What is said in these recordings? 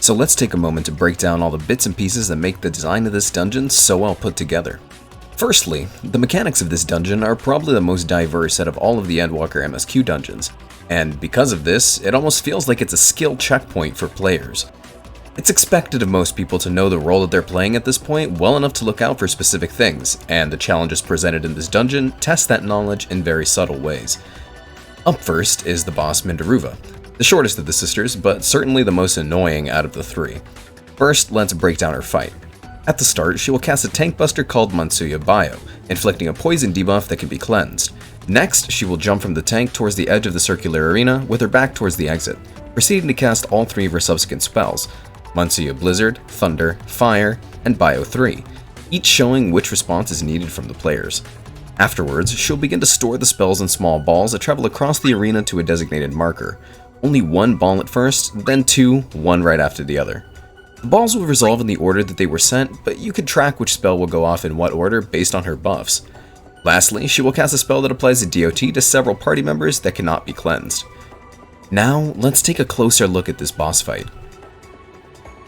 So let's take a moment to break down all the bits and pieces that make the design of this dungeon so well put together. Firstly, the mechanics of this dungeon are probably the most diverse out of all of the Endwalker MSQ dungeons, and because of this, it almost feels like it's a skill checkpoint for players. It's expected of most people to know the role that they're playing at this point well enough to look out for specific things, and the challenges presented in this dungeon test that knowledge in very subtle ways. Up first is the boss Mindaruva, the shortest of the sisters, but certainly the most annoying out of the three. First, let's break down her fight. At the start, she will cast a tank buster called Mansuya Bio, inflicting a poison debuff that can be cleansed. Next, she will jump from the tank towards the edge of the circular arena with her back towards the exit, proceeding to cast all three of her subsequent spells, Mansuya Blizzard, Thunder, Fire, and Bio 3, each showing which response is needed from the players. Afterwards, she'll begin to store the spells in small balls that travel across the arena to a designated marker. Only one ball at first, then two, one right after the other. The balls will resolve in the order that they were sent, but you can track which spell will go off in what order based on her buffs. Lastly, she will cast a spell that applies a DOT to several party members that cannot be cleansed. Now, let's take a closer look at this boss fight.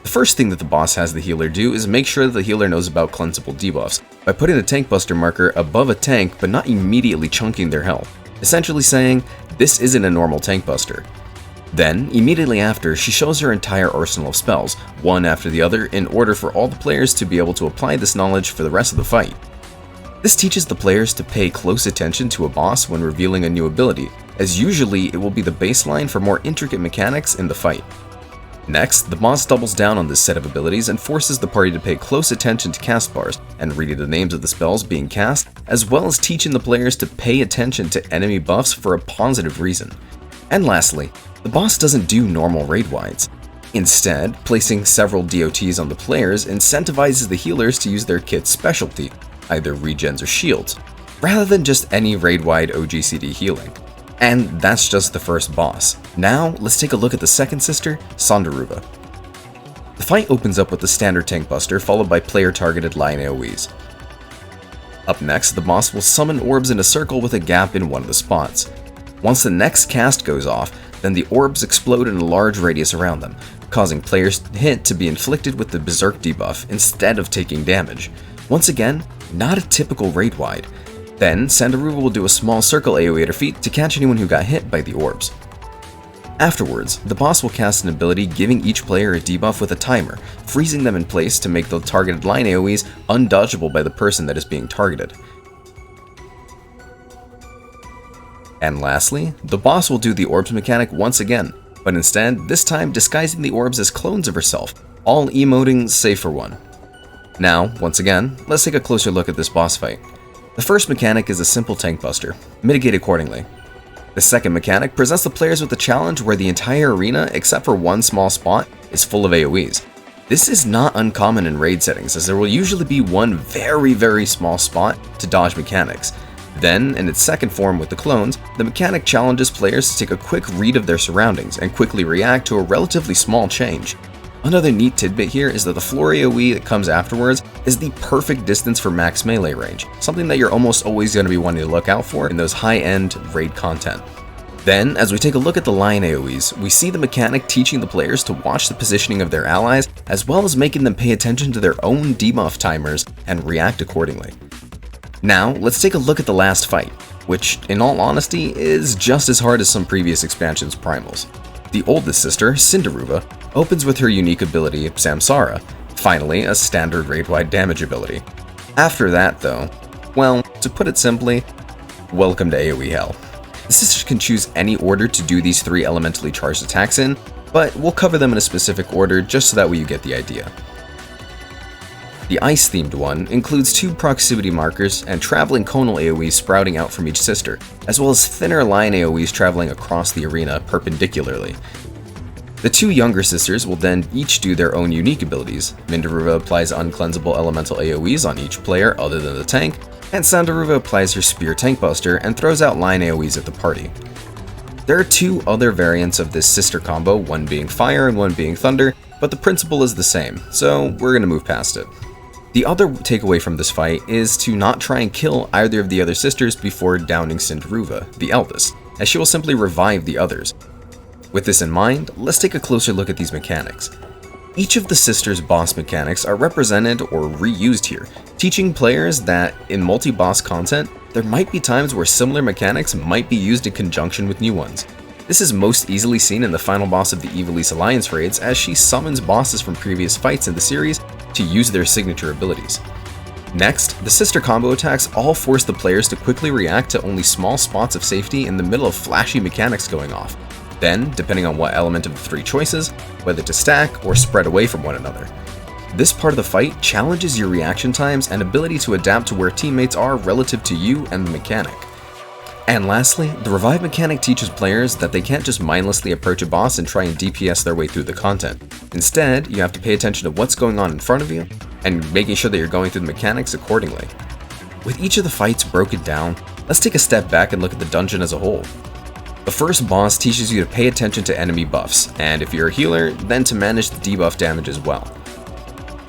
The first thing that the boss has the healer do is make sure that the healer knows about cleansable debuffs by putting the tank buster marker above a tank but not immediately chunking their health, essentially saying, this isn't a normal tank buster. Then, immediately after, she shows her entire arsenal of spells, one after the other, in order for all the players to be able to apply this knowledge for the rest of the fight. This teaches the players to pay close attention to a boss when revealing a new ability, as usually it will be the baseline for more intricate mechanics in the fight. Next, the boss doubles down on this set of abilities and forces the party to pay close attention to castbars and reading the names of the spells being cast, as well as teaching the players to pay attention to enemy buffs for a positive reason. And lastly, the boss doesn't do normal raid wides. Instead, placing several DOTs on the players incentivizes the healers to use their kit's specialty, either regens or shields, rather than just any raid-wide OGCD healing. And that's just the first boss. Now, let's take a look at the second sister, Sandaruva. The fight opens up with the standard tank buster followed by player-targeted line AoEs. Up next, the boss will summon orbs in a circle with a gap in one of the spots. Once the next cast goes off, then the orbs explode in a large radius around them, causing players' hit to be inflicted with the Berserk debuff instead of taking damage. Once again, not a typical raid wide. Then, Sandaruva will do a small circle AoE at her feet to catch anyone who got hit by the orbs. Afterwards, the boss will cast an ability giving each player a debuff with a timer, freezing them in place to make the targeted line AoEs undodgeable by the person that is being targeted. And lastly, the boss will do the orbs mechanic once again, but instead, this time disguising the orbs as clones of herself, all emoting save for one. Now, once again, let's take a closer look at this boss fight. The first mechanic is a simple tank buster, mitigate accordingly. The second mechanic presents the players with a challenge where the entire arena, except for one small spot, is full of AoEs. This is not uncommon in raid settings, as there will usually be one very small spot to dodge mechanics. Then, in its second form with the clones, the mechanic challenges players to take a quick read of their surroundings and quickly react to a relatively small change. Another neat tidbit here is that the floor AoE that comes afterwards is the perfect distance for max melee range, something that you're almost always going to be wanting to look out for in those high-end raid content. Then, as we take a look at the line AoEs, we see the mechanic teaching the players to watch the positioning of their allies, as well as making them pay attention to their own debuff timers and react accordingly. Now, let's take a look at the last fight, which, in all honesty, is just as hard as some previous expansion's primals. The oldest sister, Sandaruva, opens with her unique ability, Samsara, finally a standard raid-wide damage ability. After that, though, well, to put it simply, welcome to AoE hell. The sisters can choose any order to do these three elementally charged attacks in, but we'll cover them in a specific order just so that way you get the idea. The ice-themed one includes two proximity markers and traveling conal AoEs sprouting out from each sister, as well as thinner line AoEs traveling across the arena perpendicularly. The two younger sisters will then each do their own unique abilities. Mindaruva applies uncleansable elemental AoEs on each player other than the tank, and Sandaruva applies her spear tank buster and throws out line AoEs at the party. There are two other variants of this sister combo, one being fire and one being thunder, but the principle is the same, so we're going to move past it. The other takeaway from this fight is to not try and kill either of the other sisters before downing Sandaruva, the eldest, as she will simply revive the others. With this in mind, let's take a closer look at these mechanics. Each of the sisters' boss mechanics are represented or reused here, teaching players that in multi-boss content, there might be times where similar mechanics might be used in conjunction with new ones. This is most easily seen in the final boss of the Evilise Alliance raids, as she summons bosses from previous fights in the series to use their signature abilities. Next, the sister combo attacks all force the players to quickly react to only small spots of safety in the middle of flashy mechanics going off. Then, depending on what element of the three choices, whether to stack or spread away from one another. This part of the fight challenges your reaction times and ability to adapt to where teammates are relative to you and the mechanic. And lastly, the revive mechanic teaches players that they can't just mindlessly approach a boss and try and DPS their way through the content. Instead, you have to pay attention to what's going on in front of you and making sure that you're going through the mechanics accordingly. With each of the fights broken down, let's take a step back and look at the dungeon as a whole. The first boss teaches you to pay attention to enemy buffs, and if you're a healer, then to manage the debuff damage as well.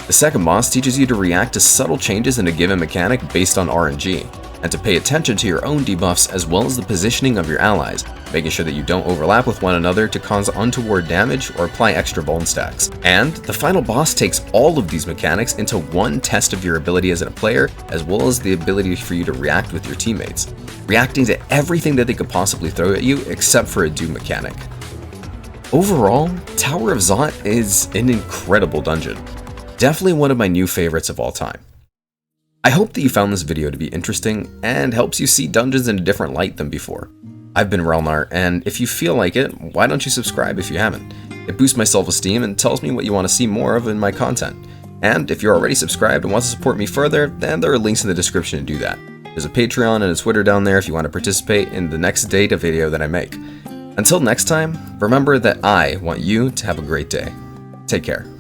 The second boss teaches you to react to subtle changes in a given mechanic based on RNG, and to pay attention to your own debuffs as well as the positioning of your allies, making sure that you don't overlap with one another to cause untoward damage or apply extra bone stacks. And the final boss takes all of these mechanics into one test of your ability as a player, as well as the ability for you to react with your teammates, reacting to everything that they could possibly throw at you except for a doom mechanic. Overall, Tower of Zot is an incredible dungeon. Definitely one of my new favorites of all time. I hope that you found this video to be interesting and helps you see dungeons in a different light than before. I've been Relnar, and if you feel like it, why don't you subscribe if you haven't? It boosts my self-esteem and tells me what you want to see more of in my content. And if you're already subscribed and want to support me further, then there are links in the description to do that. There's a Patreon and a Twitter down there if you want to participate in the next data video that I make. Until next time, remember that I want you to have a great day. Take care.